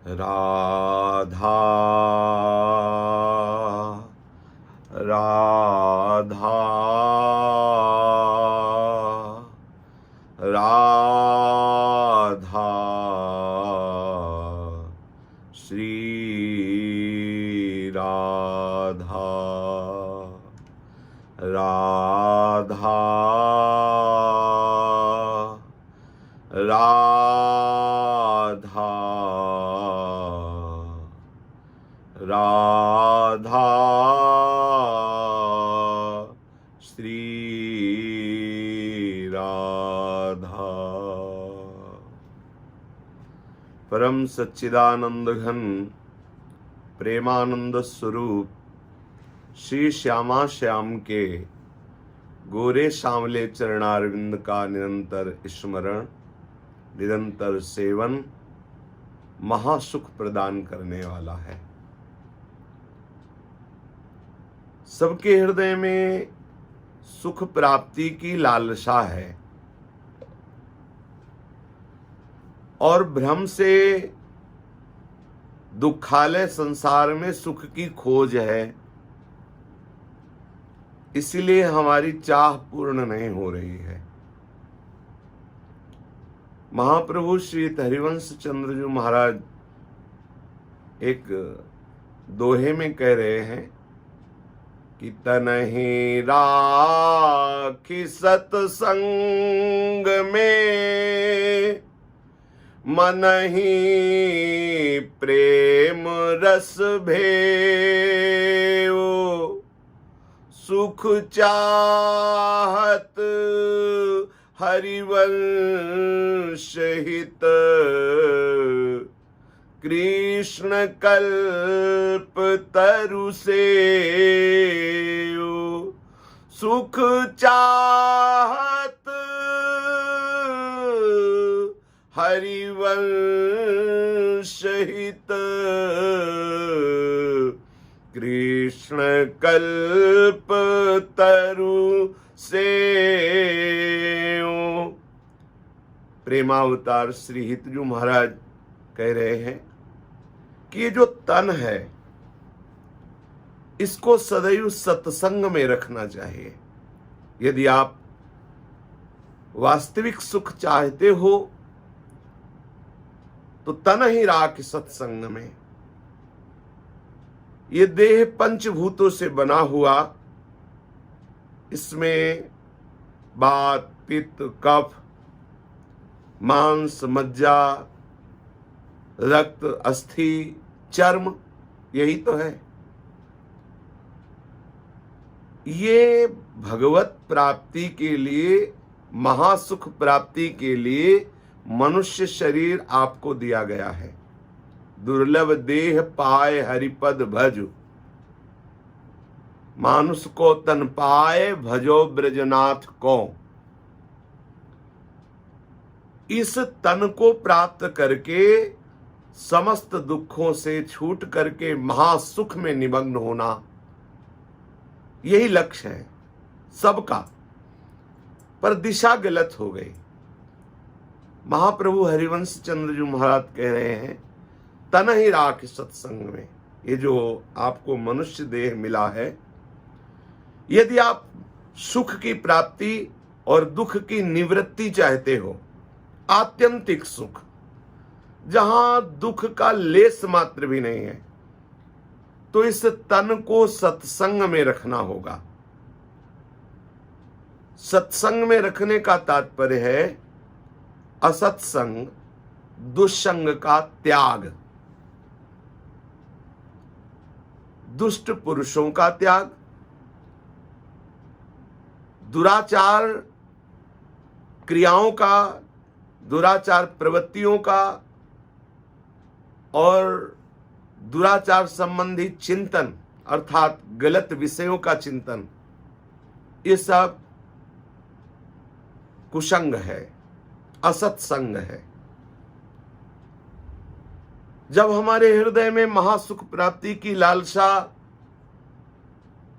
राधा राधा राधा श्री राधा राधा राधा राधा श्री राधा। परम सच्चिदानंद घन प्रेमानंद स्वरूप श्री श्यामा श्याम के गोरे सांवले चरणारविंद का निरंतर स्मरण, निरंतर सेवन महासुख प्रदान करने वाला है। सबके हृदय में सुख प्राप्ति की लालसा है और भ्रम से दुखालय संसार में सुख की खोज है, इसलिए हमारी चाह पूर्ण नहीं हो रही है। महाप्रभु श्री हरिवंश चंद्र जी महाराज एक दोहे में कह रहे हैं कि तनहि राखी सत्संग में, मनहि प्रेम रस भेओ, सुख चाहत हरिवंश हित, कृष्ण कल्प तरु सेओ, सुख चाहत हरिवंश हित, कृष्ण कल्प तरु सेओ। प्रेमावतार श्री हितजू महाराज कह रहे हैं कि ये जो तन है इसको सदैव सत्संग में रखना चाहिए। यदि आप वास्तविक सुख चाहते हो तो तन ही राख सत्संग में। ये देह पंचभूतों से बना हुआ, इसमें वात पित्त कफ मांस मज्जा रक्त अस्थि चर्म, यही तो है। ये भगवत प्राप्ति के लिए, महासुख प्राप्ति के लिए मनुष्य शरीर आपको दिया गया है। दुर्लभ देह पाए हरिपद भज, मानुष को तन पाए भजो ब्रजनाथ को। इस तन को प्राप्त करके समस्त दुखों से छूट करके महासुख में निमग्न होना, यही लक्ष्य है सबका। पर दिशा गलत हो गई। महाप्रभु हरिवंश चंद्र जी महाराज कह रहे हैं तन ही राख सत्संग में। ये जो आपको मनुष्य देह मिला है, यदि आप सुख की प्राप्ति और दुख की निवृत्ति चाहते हो, आत्यंतिक सुख जहां दुख का लेस मात्र भी नहीं है, तो इस तन को सत्संग में रखना होगा। सत्संग में रखने का तात्पर्य है असत्संग, दुष्संग का त्याग, दुष्ट पुरुषों का त्याग, दुराचार क्रियाओं का, दुराचार प्रवृत्तियों का और दुराचार संबंधी चिंतन अर्थात गलत विषयों का चिंतन, ये सब कुसंग है, असत्संग है। जब हमारे हृदय में महासुख प्राप्ति की लालसा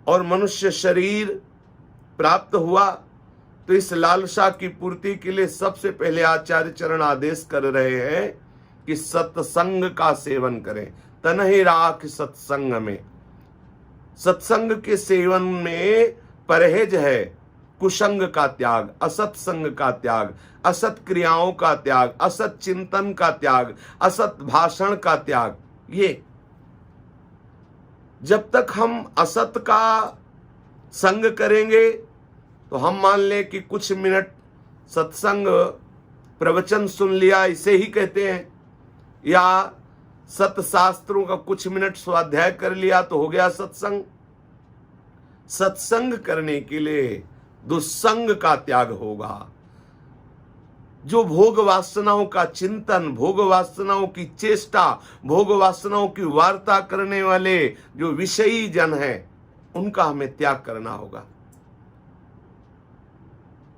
और मनुष्य शरीर प्राप्त हुआ, तो इस लालसा की पूर्ति के लिए सबसे पहले आचार्य चरण आदेश कर रहे हैं कि सत्संग का सेवन करें। तनहि राख सत्संग में, सत्संग के सेवन में परहेज है, कुसंग का त्याग, असत्संग का त्याग, असत क्रियाओं का त्याग, असत चिंतन का त्याग, असत भाषण का त्याग। ये जब तक हम असत का संग करेंगे तो हम मान लें कि कुछ मिनट सत्संग प्रवचन सुन लिया, इसे ही कहते हैं, या सत्शास्त्रों का कुछ मिनट स्वाध्याय कर लिया तो हो गया सत्संग। सत्संग करने के लिए दुस्संग का त्याग होगा। जो भोग वासनाओं का चिंतन, भोग वासनाओं की चेष्टा, भोग वासनाओं की वार्ता करने वाले जो विषयी जन हैं, उनका हमें त्याग करना होगा।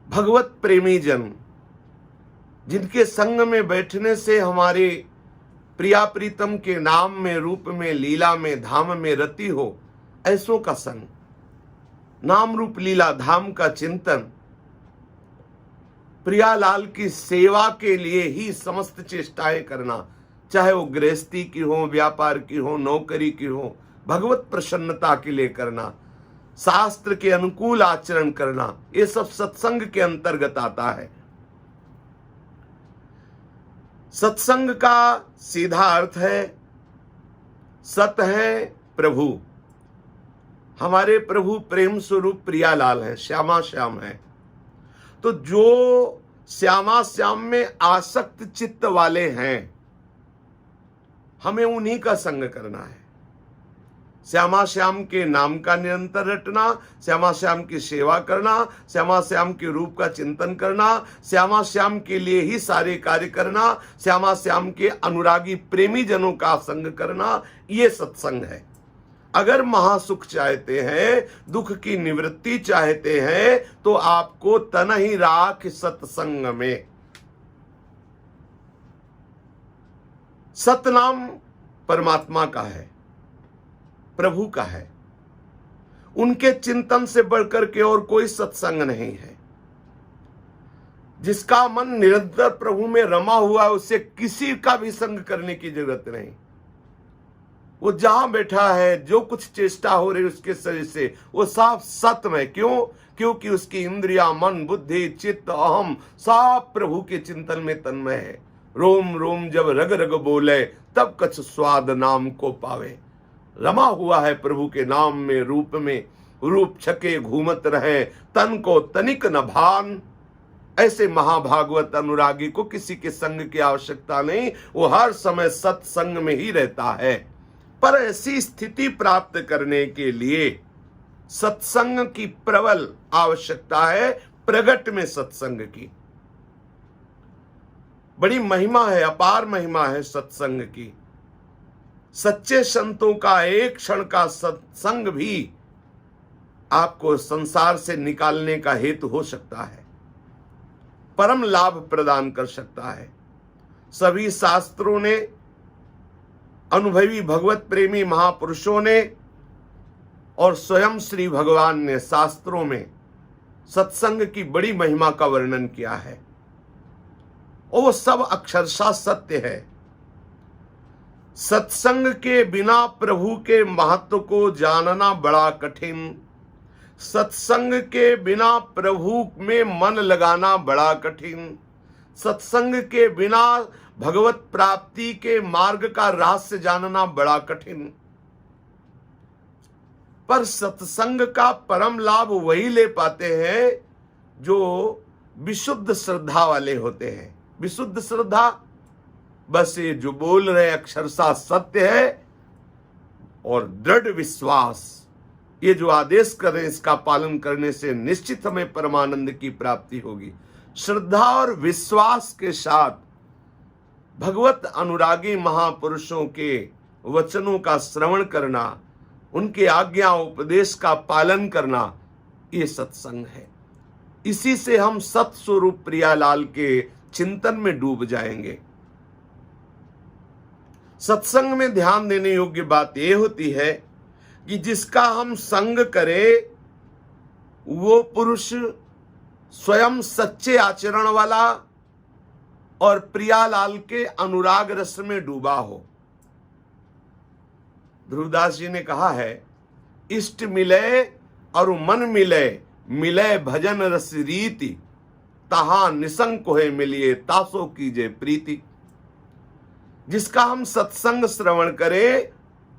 भगवत प्रेमी जन, जिनके संग में बैठने से हमारे प्रिया प्रीतम के नाम में, रूप में, लीला में, धाम में रति हो, ऐसों का संग, नाम रूप लीला धाम का चिंतन, प्रियालाल की सेवा के लिए ही समस्त चेष्टाएं करना, चाहे वो गृहस्थी की हो, व्यापार की हो, नौकरी की हो, भगवत प्रसन्नता के लिए करना, शास्त्र के अनुकूल आचरण करना, ये सब सत्संग के अंतर्गत आता है। सत्संग का सीधा अर्थ है, सत है प्रभु। हमारे प्रभु प्रेम स्वरूप प्रियालाल है, श्यामा श्याम है। तो जो श्यामा श्याम में आसक्त चित्त वाले हैं, हमें उन्हीं का संग करना है। श्यामा श्याम के नाम का निरंतर रटना, श्यामा श्याम की सेवा करना, श्यामा श्याम के रूप का चिंतन करना, श्यामा श्याम के लिए ही सारे कार्य करना, श्यामा श्याम के अनुरागी प्रेमी जनों का संग करना, ये सत्संग है। अगर महासुख चाहते हैं, दुख की निवृत्ति चाहते हैं, तो आपको तनहि राख सत्संग में। सतनाम परमात्मा का है, प्रभु का है। उनके चिंतन से बढ़कर के और कोई सत्संग नहीं है। जिसका मन निरंतर प्रभु में रमा हुआ है, उससे किसी का भी संग करने की जरूरत नहीं। वो जहां बैठा है, जो कुछ चेष्टा हो रही उसके शरीर से, वो साफ सत्य में। क्यों? क्योंकि उसकी इंद्रिया, मन, बुद्धि, चित्त, अहम सब प्रभु के चिंतन में तन्मय है। रोम रोम जब रग रग बोले, तब कछ स्वाद नाम को पावे। रमा हुआ है प्रभु के नाम में, रूप में, रूप छके घूमत रहे, तन को तनिक न भान। ऐसे महाभागवत अनुरागी को किसी के संग की आवश्यकता नहीं, वो हर समय सत्संग में ही रहता है। पर ऐसी स्थिति प्राप्त करने के लिए सत्संग की प्रबल आवश्यकता है, प्रगट में सत्संग की बड़ी महिमा है, अपार महिमा है सत्संग की। सच्चे संतों का एक क्षण का सत्संग भी आपको संसार से निकालने का हेतु हो सकता है, परम लाभ प्रदान कर सकता है। सभी शास्त्रों ने, अनुभवी भगवत प्रेमी महापुरुषों ने और स्वयं श्री भगवान ने शास्त्रों में सत्संग की बड़ी महिमा का वर्णन किया है, और वो सब अक्षरशः सत्य है। सत्संग के बिना प्रभु के महत्व को जानना बड़ा कठिन, सत्संग के बिना प्रभु में मन लगाना बड़ा कठिन, सत्संग के बिना भगवत प्राप्ति के मार्ग का रहस्य जानना बड़ा कठिन। पर सत्संग का परम लाभ वही ले पाते हैं जो विशुद्ध श्रद्धा वाले होते हैं। विशुद्ध श्रद्धा, बस ये जो बोल रहे अक्षरशः सत्य है, और दृढ़ विश्वास, ये जो आदेश कर रहे हैं इसका पालन करने से निश्चित हमें परमानंद की प्राप्ति होगी। श्रद्धा और विश्वास के साथ भगवत अनुरागी महापुरुषों के वचनों का श्रवण करना, उनके आज्ञा उपदेश का पालन करना, ये सत्संग है। इसी से हम सत्स्वरूप प्रियालाल के चिंतन में डूब जाएंगे। सत्संग में ध्यान देने योग्य बात यह होती है कि जिसका हम संग करें वो पुरुष स्वयं सच्चे आचरण वाला, और प्रियालाल के अनुराग रस में डूबा हो। ध्रुवदास जी ने कहा है, इष्ट मिले और मन मिले, मिले भजन रस रीति, तहां निसंक होए मिलिए, तासो कीजे प्रीति। जिसका हम सत्संग श्रवण करें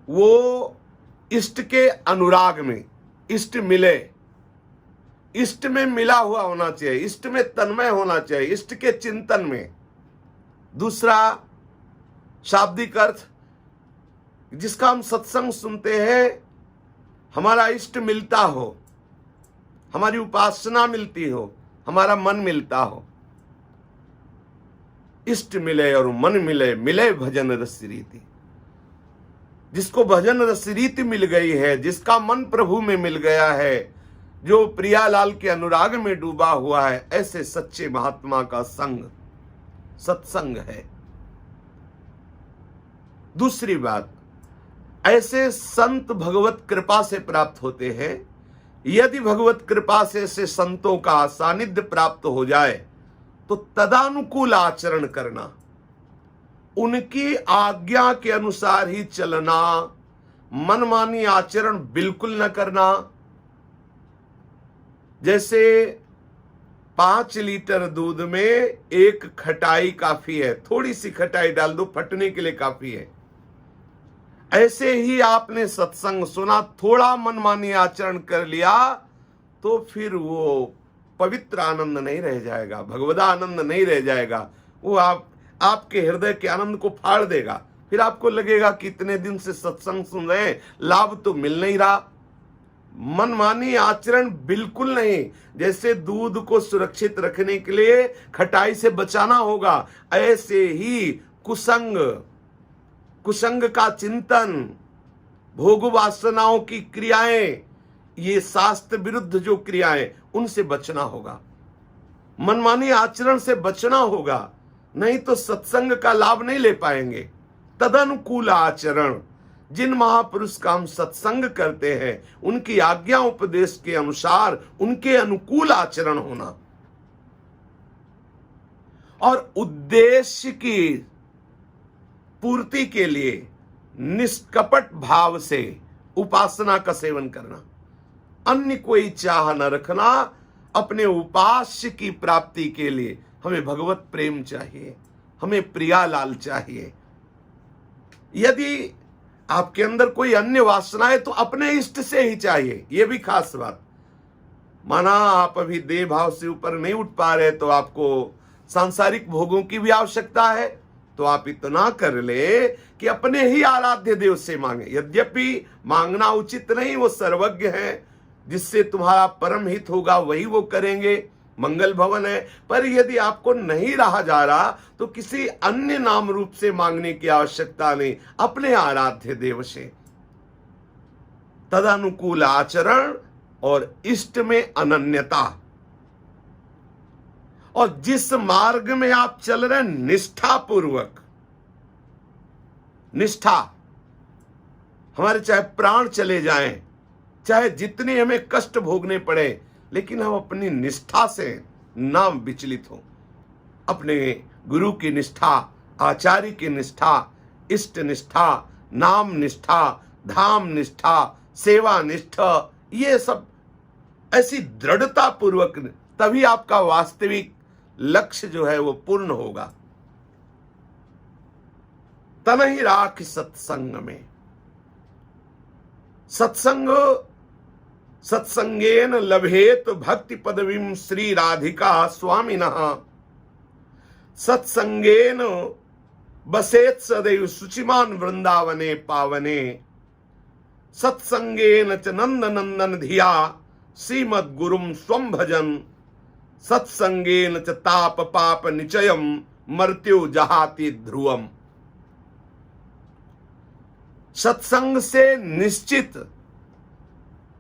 वो इष्ट के अनुराग में, इष्ट मिले, इष्ट में मिला हुआ होना चाहिए, इष्ट में तन्मय होना चाहिए, इष्ट के चिंतन में। दूसरा शाब्दिक अर्थ, जिसका हम सत्संग सुनते हैं, हमारा इष्ट मिलता हो, हमारी उपासना मिलती हो, हमारा मन मिलता हो। इष्ट मिले और मन मिले, मिले भजन रस रीति। जिसको भजन रस रीति मिल गई है, जिसका मन प्रभु में मिल गया है, जो प्रियालाल के अनुराग में डूबा हुआ है, ऐसे सच्चे महात्मा का संग सत्संग है। दूसरी बात, ऐसे संत भगवत कृपा से प्राप्त होते हैं। यदि भगवत कृपा से ऐसे संतों का सानिध्य प्राप्त हो जाए तो तदानुकूल आचरण करना, उनकी आज्ञा के अनुसार ही चलना, मनमानी आचरण बिल्कुल न करना। जैसे 5 लीटर दूध में 1 खटाई काफी है, थोड़ी सी खटाई डाल दो, फटने के लिए काफी है। ऐसे ही आपने सत्संग सुना, थोड़ा मनमानी आचरण कर लिया तो फिर वो पवित्र आनंद नहीं रह जाएगा, भगवदा आनंद नहीं रह जाएगा। वो आपके हृदय के आनंद को फाड़ देगा। फिर आपको लगेगा कि इतने दिन से सत्संग सुन रहे हैं, लाभ तो मिल नहीं रहा। मनमानी आचरण बिल्कुल नहीं। जैसे दूध को सुरक्षित रखने के लिए खटाई से बचाना होगा, ऐसे ही कुसंग का चिंतन, भोग वासनाओं की क्रियाएं, ये शास्त्र विरुद्ध जो क्रियाएं, उनसे बचना होगा। मनमानी आचरण से बचना होगा, नहीं तो सत्संग का लाभ नहीं ले पाएंगे। तदनुकूल आचरण, जिन महापुरुष का हम सत्संग करते हैं, उनकी आज्ञा उपदेश के अनुसार उनके अनुकूल आचरण होना, और उद्देश्य की पूर्ति के लिए निष्कपट भाव से उपासना का सेवन करना, अन्य कोई चाह न रखना। अपने उपास्य की प्राप्ति के लिए हमें भगवत प्रेम चाहिए, हमें प्रियालाल चाहिए। यदि आपके अंदर कोई अन्य वासना है तो अपने इष्ट से ही चाहिए। यह भी खास बात, माना आप अभी देह भाव से ऊपर नहीं उठ पा रहे तो आपको सांसारिक भोगों की भी आवश्यकता है, तो आप इतना कर ले कि अपने ही आराध्य देव से मांगे। यद्यपि मांगना उचित नहीं, वो सर्वज्ञ है, जिससे तुम्हारा परम हित होगा वही वो करेंगे, मंगल भवन है। पर यदि आपको नहीं रहा जा रहा तो किसी अन्य नाम रूप से मांगने की आवश्यकता नहीं, अपने आराध्य देव से। तदनुकूल आचरण और इष्ट में अनन्यता, और जिस मार्ग में आप चल रहे हैं निष्ठा पूर्वक, निष्ठा, हमारे चाहे प्राण चले जाएं, चाहे जितने हमें कष्ट भोगने पड़े, लेकिन हम अपनी निष्ठा से ना विचलित हो। अपने गुरु की निष्ठा, आचार्य की निष्ठा, इष्ट निष्ठा, नाम निष्ठा, धाम निष्ठा, सेवा निष्ठा, ये सब ऐसी दृढ़ता पूर्वक, तभी आपका वास्तविक लक्ष्य जो है वो पूर्ण होगा। तन ही राख सत्संग में, सत्संगेन लभेत भक्ति पदवीं श्री राधिका स्वामिनः, सत्संगेन बसेत सदैव शुचिमान वृंदावने पावने, सत्संगेन च नंद नंदन धिया श्रीमद गुरुम स्वं भजन, सत्संगेन च ताप पाप निचयम मृत्यु जहाति ध्रुवम। सत्संग से निश्चित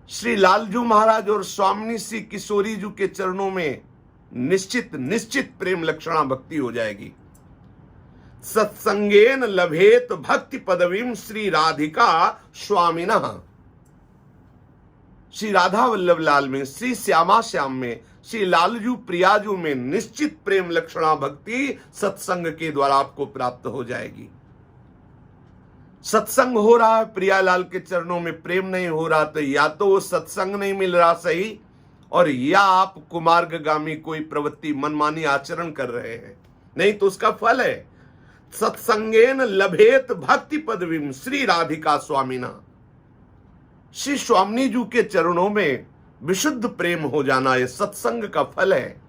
श्री लालजू महाराज और स्वामिनी श्री किशोरी जी के चरणों में निश्चित प्रेम लक्षणा भक्ति हो जाएगी। सत्संगेन लभेत भक्ति पदवीं श्री राधिका स्वामिनः, श्री राधा वल्लभ लाल में, श्री श्यामा श्याम में, श्री लालजू प्रियाजू में निश्चित प्रेम लक्षणा भक्ति सत्संग के द्वारा आपको प्राप्त हो जाएगी। सत्संग हो रहा है, प्रियालाल के चरणों में प्रेम नहीं हो रहा, तो या तो वो सत्संग नहीं मिल रहा सही, और या आप कुमार्गगामी कोई प्रवृत्ति मनमानी आचरण कर रहे हैं, नहीं तो उसका फल है। सत्संगेन लभेत भक्ति पदवीम श्री राधिका स्वामिना। श्री स्वामी जी के चरणों में विशुद्ध प्रेम हो जाना, यह सत्संग का फल है,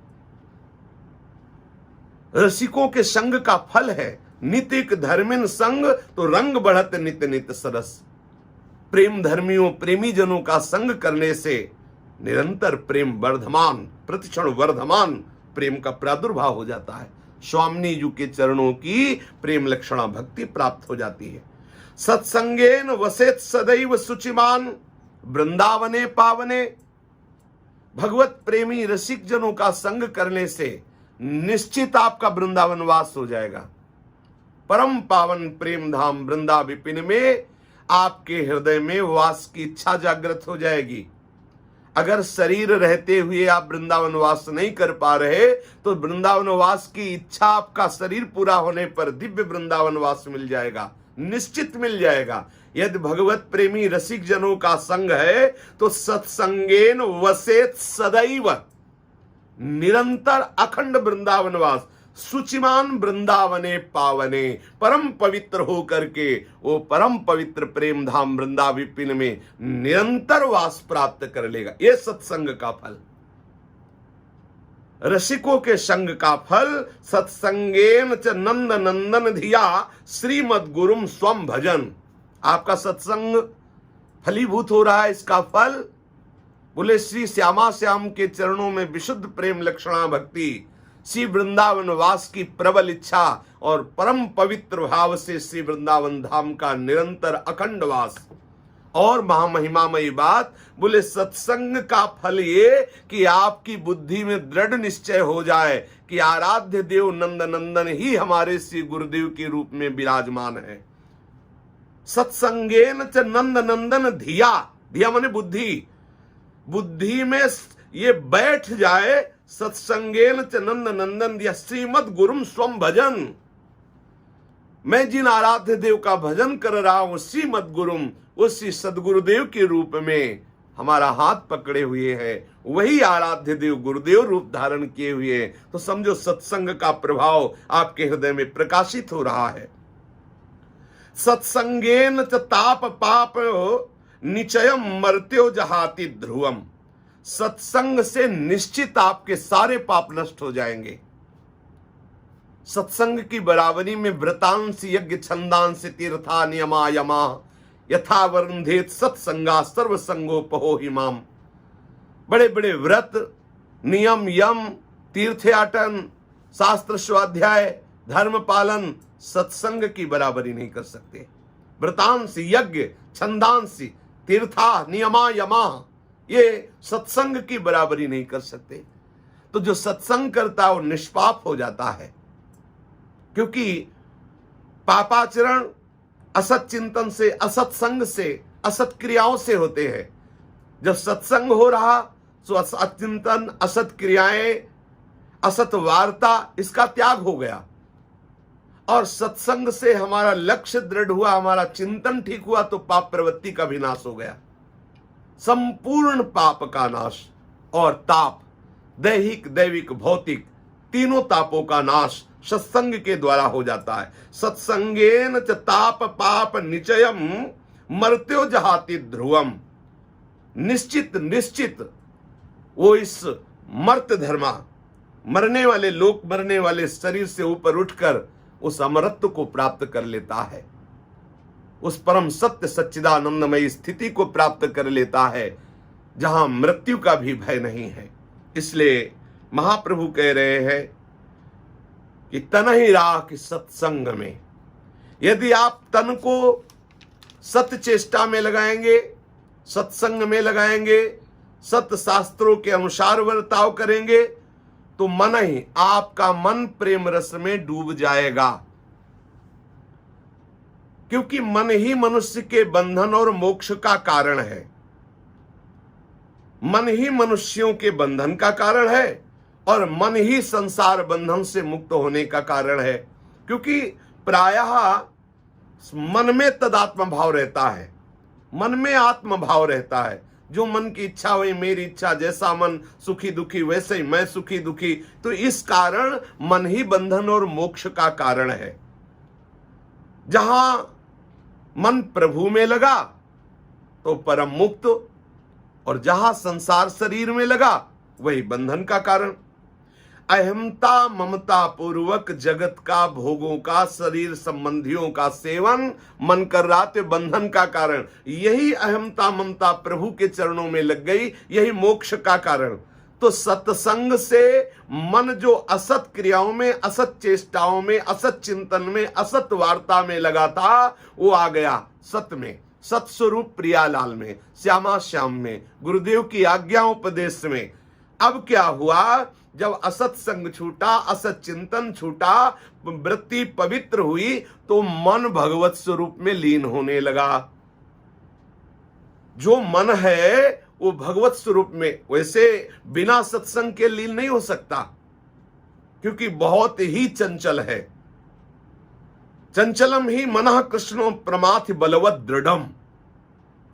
रसिकों के संग का फल है। नितिक धर्मिन संग तो रंग बढ़त नित नित सरस। प्रेम धर्मियों, प्रेमी जनों का संग करने से निरंतर प्रेम वर्धमान, प्रतिक्षण वर्धमान प्रेम का प्रादुर्भाव हो जाता है। स्वामी जी के चरणों की प्रेम लक्षणा भक्ति प्राप्त हो जाती है। सत्संगेन वसेत सदैव सुचिमान वृंदावने पावने। भगवत प्रेमी रसिक जनों का संग करने से निश्चित आपका वृंदावन वास हो जाएगा। परम पावन प्रेम धाम वृंदा विपिन में आपके हृदय में वास की इच्छा जागृत हो जाएगी। अगर शरीर रहते हुए आप वृंदावन वास नहीं कर पा रहे, तो वृंदावन वास की इच्छा आपका शरीर पूरा होने पर दिव्य वृंदावन वास मिल जाएगा, निश्चित मिल जाएगा। यदि भगवत प्रेमी रसिक जनों का संग है तो सत्संगेन वसेत सदैव, निरंतर अखंड वृंदावन वास, सुचिमान वृंदावने पावने, परम पवित्र होकर के वो परम पवित्र प्रेम धाम वृंदा विपिन में निरंतर वास प्राप्त कर लेगा। ये सत्संग का फल, रसिकों के संग का फल। सत्संगेन च नंद नंदन धिया श्रीमद गुरुम स्वम भजन। आपका सत्संग फलीभूत हो रहा है, इसका फल बोले श्री श्यामा श्याम के चरणों में विशुद्ध प्रेम लक्षणा भक्ति, श्री वृंदावन वास की प्रबल इच्छा और परम पवित्र भाव से श्री वृंदावन धाम का निरंतर अखंड वास। और महामहिमामयी बात बोले सत्संग का फल ये कि आपकी बुद्धि में दृढ़ निश्चय हो जाए कि आराध्य देव नंद नंदन ही हमारे श्री गुरुदेव के रूप में विराजमान है। सत्संगेन च नंद नंदन धिया, धिया माने बुद्धि, बुद्धि में ये बैठ जाए। सत्संगेन च नंद नंदन दिया श्रीमद गुरुम स्वम भजन। मैं जिन आराध्य देव का भजन कर रहा हूं श्रीमद गुरुम, उसी सदगुरुदेव के रूप में हमारा हाथ पकड़े हुए हैं, वही आराध्य देव गुरुदेव रूप धारण किए हुए हैं। तो समझो सत्संग का प्रभाव आपके हृदय में प्रकाशित हो रहा है। सत्संगेन च ताप पाप निचयम मर्त्यो जहाति ध्रुवम। सत्संग से निश्चित आपके सारे पाप नष्ट हो जाएंगे। सत्संग की बराबरी में व्रतांश यज्ञ छंदांश तीर्था नियमा यमा यथा वरुंधेत सत्संगा सर्व संगोपहो हिमाम। बड़े बड़े व्रत, नियम, यम, तीर्थयाटन, शास्त्र स्वाध्याय, धर्म पालन सत्संग की बराबरी नहीं कर सकते। व्रतांश यज्ञ छंदांश तीर्था नियमा यमा ये सत्संग की बराबरी नहीं कर सकते। तो जो सत्संग करता है वो निष्पाप हो जाता है, क्योंकि पापाचरण असत चिंतन से, असत संग से, असत क्रियाओं से होते हैं। जब सत्संग हो रहा तो असत चिंतन, असत क्रियाएं, असत वार्ता, इसका त्याग हो गया। और सत्संग से हमारा लक्ष्य दृढ़ हुआ, हमारा चिंतन ठीक हुआ, तो पाप प्रवृत्ति का भी नाश हो गया। संपूर्ण पाप का नाश और ताप, दैहिक दैविक भौतिक तीनों तापों का नाश सत्संग के द्वारा हो जाता है। सत्संगेन च ताप पाप निचयम मर्त्यो जहाति ध्रुवम। निश्चित निश्चित वो इस मर्त धर्मा, मरने वाले लोक, मरने वाले शरीर से ऊपर उठकर उस अमरत्व को प्राप्त कर लेता है, उस परम सत्य सच्चिदानंदमयी स्थिति को प्राप्त कर लेता है जहां मृत्यु का भी भय नहीं है। इसलिए महाप्रभु कह रहे हैं कि तन ही राख सत्संग में। यदि आप तन को सत्य चेष्टा में लगाएंगे, सत्संग में लगाएंगे, सत्य शास्त्रों के अनुसार वर्ताव करेंगे, तो मन ही, आपका मन प्रेम रस में डूब जाएगा। क्योंकि मन ही मनुष्य के बंधन और मोक्ष का कारण है। मन ही मनुष्यों के बंधन का कारण है और मन ही संसार बंधन से मुक्त होने का कारण है, क्योंकि प्रायः मन में तदात्म भाव रहता है, मन में आत्म भाव रहता है। जो मन की इच्छा वही मेरी इच्छा, जैसा मन सुखी दुखी वैसे ही मैं सुखी दुखी। तो इस कारण मन ही बंधन और मोक्ष का कारण है। जहां मन प्रभु में लगा तो परम मुक्त, और जहां संसार शरीर में लगा वही बंधन का कारण। अहमता ममता पूर्वक जगत का भोगों का शरीर संबंधियों का सेवन मन कर रहा तो बंधन का कारण। यही अहमता ममता प्रभु के चरणों में लग गई, यही मोक्ष का कारण। तो सत्संग से मन जो असत क्रियाओं में, असत चेष्टाओं में, असत चिंतन में, असत वार्ता में लगा था, वो आ गया सत में, सत्स्वरूप प्रियालाल में, श्यामा श्याम में, गुरुदेव की आज्ञा उपदेश में। अब क्या हुआ, जब असत संग छूटा, असत चिंतन छूटा, वृत्ति पवित्र हुई, तो मन भगवत स्वरूप में लीन होने लगा। जो मन है वो भगवत स्वरूप में, वैसे बिना सत्संग के लीन नहीं हो सकता, क्योंकि बहुत ही चंचल है। चंचलम ही मनः कृष्णो प्रमाथि बलवत दृढ़म।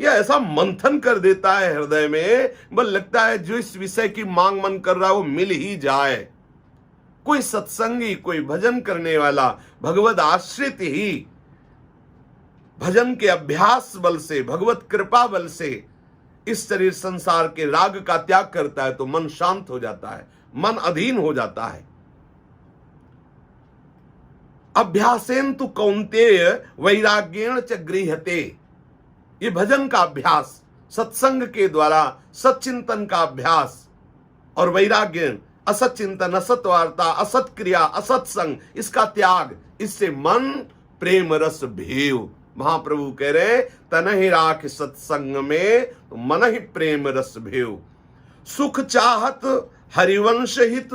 यह ऐसा मंथन कर देता है हृदय में, बल लगता है जो इस विषय की मांग मन कर रहा है वो मिल ही जाए। कोई सत्संगी, कोई भजन करने वाला, भगवत आश्रित ही भजन के अभ्यास बल से, भगवत कृपा बल से इस शरीर संसार के राग का त्याग करता है तो मन शांत हो जाता है, मन अधीन हो जाता है। अभ्यासेन तु कौन्तेय वैराग्येण च गृह्यते। ये भजन का अभ्यास, सत्संग के द्वारा सच्चिंतन का अभ्यास और वैराग्य, असत चिंतन, असत वार्ता, असत क्रिया, असत संग, इसका त्याग, इससे मन प्रेम रस भेव। महाप्रभु कह रहे तन ही राख सत्संग में तो मन ही प्रेम रस भेव। सुख चाहत हरिवंश हित।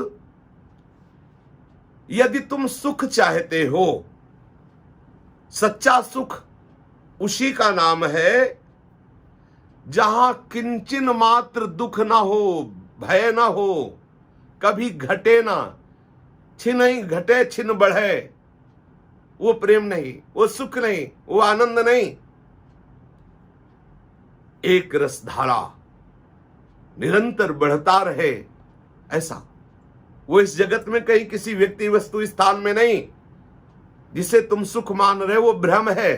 यदि तुम सुख चाहते हो, सच्चा सुख उसी का नाम है जहां किंचन मात्र दुख ना हो, भय ना हो, कभी घटे ना, छिन ही घटे छिन बढ़े। वो प्रेम नहीं, वो सुख नहीं, वो आनंद नहीं। एक रस धारा निरंतर बढ़ता रहे, ऐसा वो इस जगत में कहीं किसी व्यक्ति वस्तु स्थान में नहीं। जिसे तुम सुख मान रहे हो वो भ्रम है।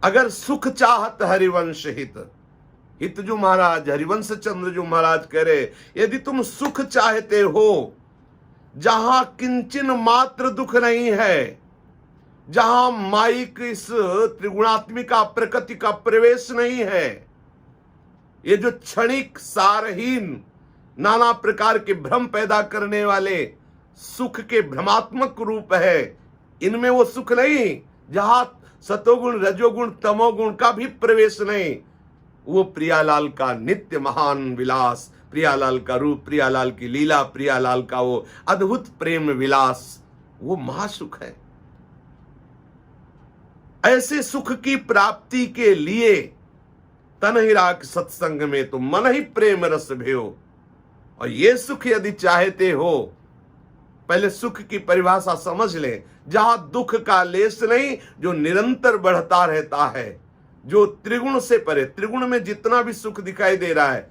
अगर सुख चाहत हरिवंश हित, हित जो महाराज हरिवंश चंद्र जो महाराज कह रहे, यदि तुम सुख चाहते हो जहां किंचन मात्र दुख नहीं है, जहां माइक इस त्रिगुणात्मिका प्रकृति का प्रवेश नहीं है, ये जो क्षणिक सारहीन नाना प्रकार के भ्रम पैदा करने वाले सुख के भ्रमात्मक रूप है, इनमें वो सुख नहीं। जहां सतोगुण रजोगुण तमोगुण का भी प्रवेश नहीं, वो प्रियालाल का नित्य महान विलास, प्रियालाल का रूप, प्रियालाल की लीला, प्रियालाल का वो अद्भुत प्रेम विलास, वो महासुख है। ऐसे सुख की प्राप्ति के लिए तन ही राख सत्संग में तो मन ही प्रेम रस भेव। और ये सुख यदि चाहते हो, पहले सुख की परिभाषा समझ लें। जहां दुख का लेस नहीं, जो निरंतर बढ़ता रहता है, जो त्रिगुण से परे, त्रिगुण में जितना भी सुख दिखाई दे रहा है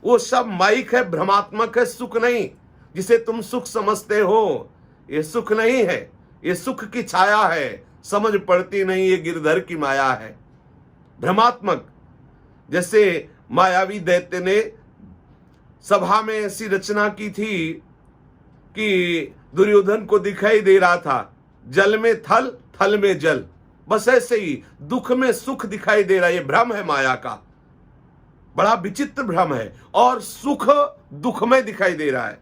वो सब माइक है, भ्रमात्मक है, सुख नहीं। जिसे तुम सुख समझते हो ये सुख नहीं है, ये सुख की छाया है, समझ पड़ती नहीं, ये गिरधर की माया है, भ्रमात्मक। जैसे मायावी दैत्य ने सभा में ऐसी रचना की थी कि दुर्योधन को दिखाई दे रहा था जल में थल, थल में जल, बस ऐसे ही दुख में सुख दिखाई दे रहा है। ये भ्रम है माया का, बड़ा विचित्र भ्रम है। और सुख दुख में दिखाई दे रहा है।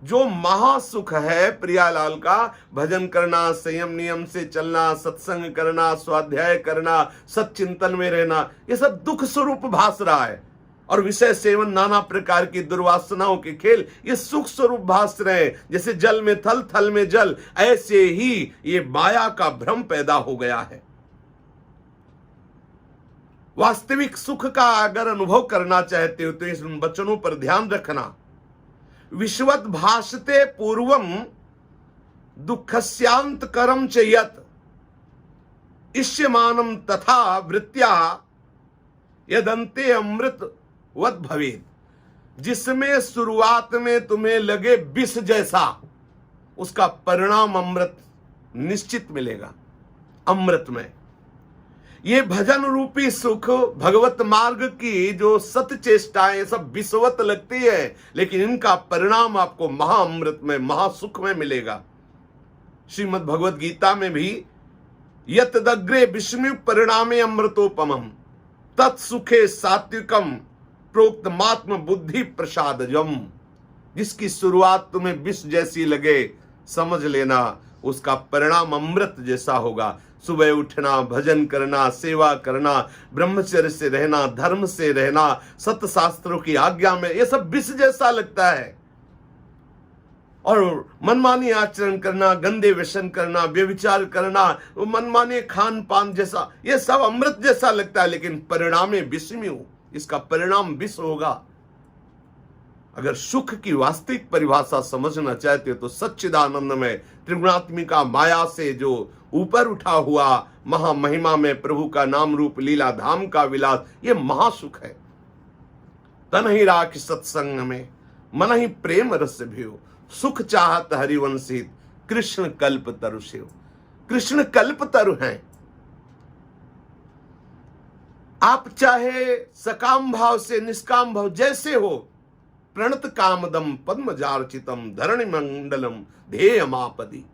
जो महासुख है प्रियालाल का, भजन करना, संयम नियम से चलना, सत्संग करना, स्वाध्याय करना, सच्चिंतन में रहना, ये सब दुख स्वरूप भास रहा है। और विषय सेवन, नाना प्रकार की दुर्वासनाओं के खेल, ये सुख स्वरूप भास रहे। जैसे जल में थल, थल में जल, ऐसे ही ये माया का भ्रम पैदा हो गया है। वास्तविक सुख का अगर अनुभव करना चाहते हो तो इस वचनों पर ध्यान रखना। विश्वत भाषते पूर्वम दुःखस्यांत करम च यत् इष्यमानम तथा वृत्त्या यदन्ते अमृत वत भवेत्। जिसमें शुरुआत में तुम्हें लगे विष जैसा, उसका परिणाम अमृत निश्चित मिलेगा। अमृत में ये भजन रूपी सुख, भगवत मार्ग की जो सत चेष्टाएं सब विषवत लगती है, लेकिन इनका परिणाम आपको महाअमृत में, महासुख में मिलेगा। श्रीमद् भगवत गीता में भी यतदग्रे विष्णु परिणामे अमृतोपमम तत्सुखे सात्विकम प्रोक्तमात्म बुद्धि प्रसादजम। जिसकी शुरुआत तुम्हें विष जैसी लगे, समझ लेना उसका परिणाम अमृत जैसा होगा। सुबह उठना, भजन करना, सेवा करना, ब्रह्मचर्य से रहना, धर्म से रहना, सत्य शास्त्रों की आज्ञा में, ये सब विष जैसा लगता है। और मनमानी आचरण करना, गंदे व्यसन करना, व्यभिचार करना, मनमाने खान पान जैसा, ये सब अमृत जैसा लगता है, लेकिन परिणामे विषम्यु, इसका परिणाम विष होगा। अगर सुख की वास्तविक परिभाषा समझना चाहते हो तो सच्चिदानंद में त्रिगुणात्मिका माया से जो ऊपर उठा हुआ महामहिमा में प्रभु का नाम रूप लीला धाम का विलास, ये महासुख है। तन ही राख सत्संग में, मन ही प्रेम रस भ्यो, सुख चाहत हरिवंशित, कृष्ण कल्प तरु शिव। कृष्ण कल्प तरु हैं। आप चाहे सकाम भाव से निष्काम भाव जैसे हो, प्रणत कामदम पद्मजार्चितम धरणि मंडलम ध्येयमापदि,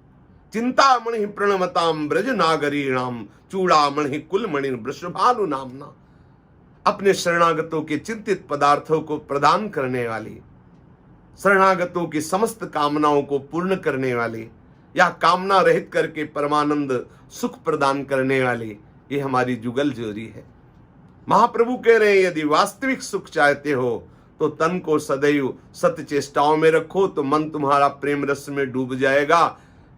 चिंतामणि प्रणमताम ब्रज नागरीणाम चूड़ामणि कुलमणि वृषभानु नामना। अपने शरणागतों के चिंतित पदार्थों को प्रदान करने वाली, शरणागतों की समस्त कामनाओं को पूर्ण करने वाली, या कामना रहित करके परमानंद सुख प्रदान करने वाली, ये हमारी जुगल जोरी है। महाप्रभु कह रहे हैं, यदि वास्तविक सुख चाहते हो तो तन को सदैव सत्य चेष्टाओं में रखो, तो मन तुम्हारा प्रेम रस में डूब जाएगा।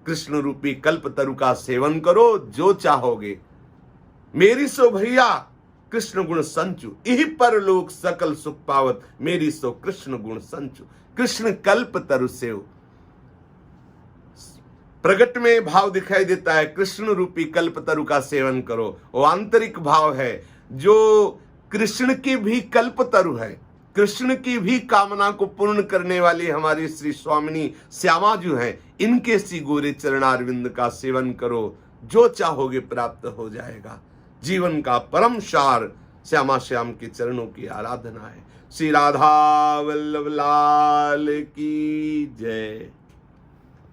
कृष्ण रूपी कल्प तरु का सेवन करो, जो चाहोगे। मेरी सो भैया कृष्ण गुण संचु, यही पर लोग सकल सुख पावत, मेरी सो कृष्ण गुण संचु। कृष्ण कल्प तरु से प्रगट में भाव दिखाई देता है, कृष्ण रूपी कल्प तरु का सेवन करो। वो आंतरिक भाव है जो कृष्ण की भी कल्प तरु है, कृष्ण की भी कामना को पूर्ण करने वाली हमारी श्री स्वामिनी श्यामा जो है, इनके सी गोरे चरणारविंद का सेवन करो, जो चाहोगे प्राप्त हो जाएगा। जीवन का परम सार श्यामा श्याम के चरणों की आराधना है। श्री राधा वल्लभ लाल की जय।